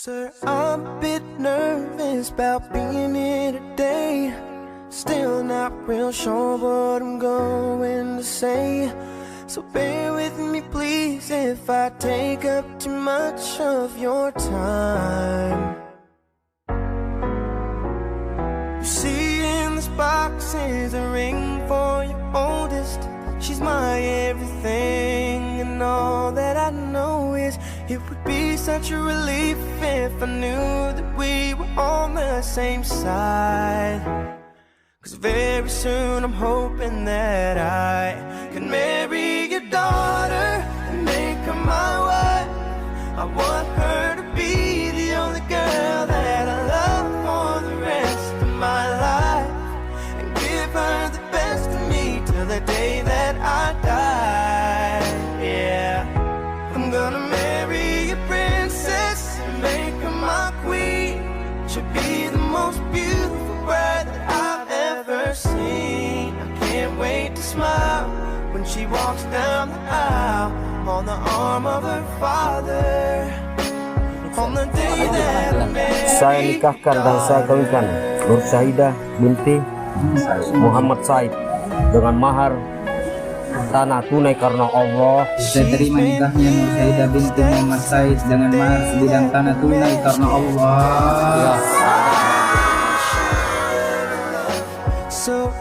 Sir, I'm a bit nervous about being here today. Still not real sure what I'm going to say. So bear with me please if I take up too much of your time. You see in this box is a ring for your oldest. She's my everything, and all that I know is it would be such a relief if I knew that we were on the same side. 'Cause very soon I'm hoping that I can marry your daughter and make her my wife. I want her to be the only girl that I love for the rest of my life, and give her the best of me till the day that I die. Yeah, I'm gonna marry a princess and make her my queen. She'll be the most beautiful bride that I've ever seen. I can't wait to smile when she walks down the aisle on the arm of her father. On the day that I marry, Saya nikahkan dan saya kawinkan Nur Syahidah binti Muhammad Said dengan mahar tanah tunai karena Allah. Saya terima nikahnya Nur Syahidah binti Muhammad Said dengan mahar sebidang tanah tunai karena Allah. so